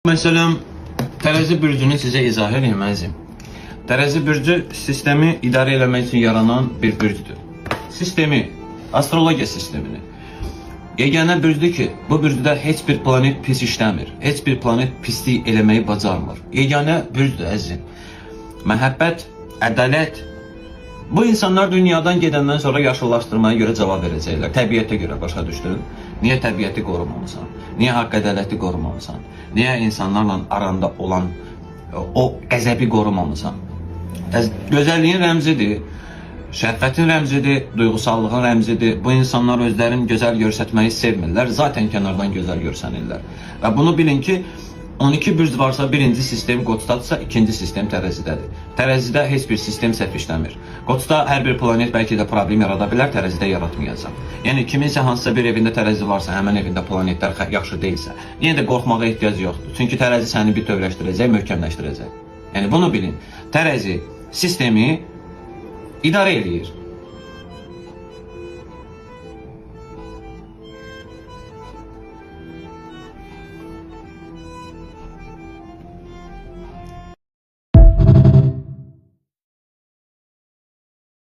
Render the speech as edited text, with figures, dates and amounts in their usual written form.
Məsələn, tərəzi bürcünü sizə izah edeyim əzizim. Tərəzi bürcü sistemi idarə eləmək üçün yaranan bir bürcdür. Sistemi, astrologiya sistemini. Yeganə bürcdür ki, bu bürcdə heç bir planet pis işləmir. Heç bir planet pislik eləməyi bacarmır. Yeganə bürcdür əzizim. Məhəbbət, ədalət. Bu insanlar dünyadan gedəndən sonra yaşıllaşdırmaya görə cavab verəcəklər. Təbiətə görə, başa düşdün? Niyə təbiəti qorumamısan? Niyə haqq ədaləti qorumamısan? Niyə insanlarla aranda olan o qəzəbi qorumamısan? Gözəlliyin rəmzidir, şəhvətin rəmzidir, duyğusallığın rəmzidir. Bu insanlar özlərini gözəl görsətməyi sevmirlər, zaten kənardan gözəl görsənirlər. Və bunu bilin ki, 12 bürc varsa birinci sistem Qoçdadırsa, ikinci sistem tərəzidədir. Tərəzidə heç bir sistem səhv işləmir. Qoçda hər bir planet bəlkə də problem yarada bilər, tərəzidə yaratmayacaq. Yəni kiminsə hansısa bir evində tərəzi varsa, həmin evində planetlər yaxşı deyilsə, yenə də qorxmağa ehtiyac yoxdur. Çünki tərəzi səni bütövləşdirəcək, möhkəmləşdirəcək. Yəni bunu bilin. Tərəzi sistemi idarə edir.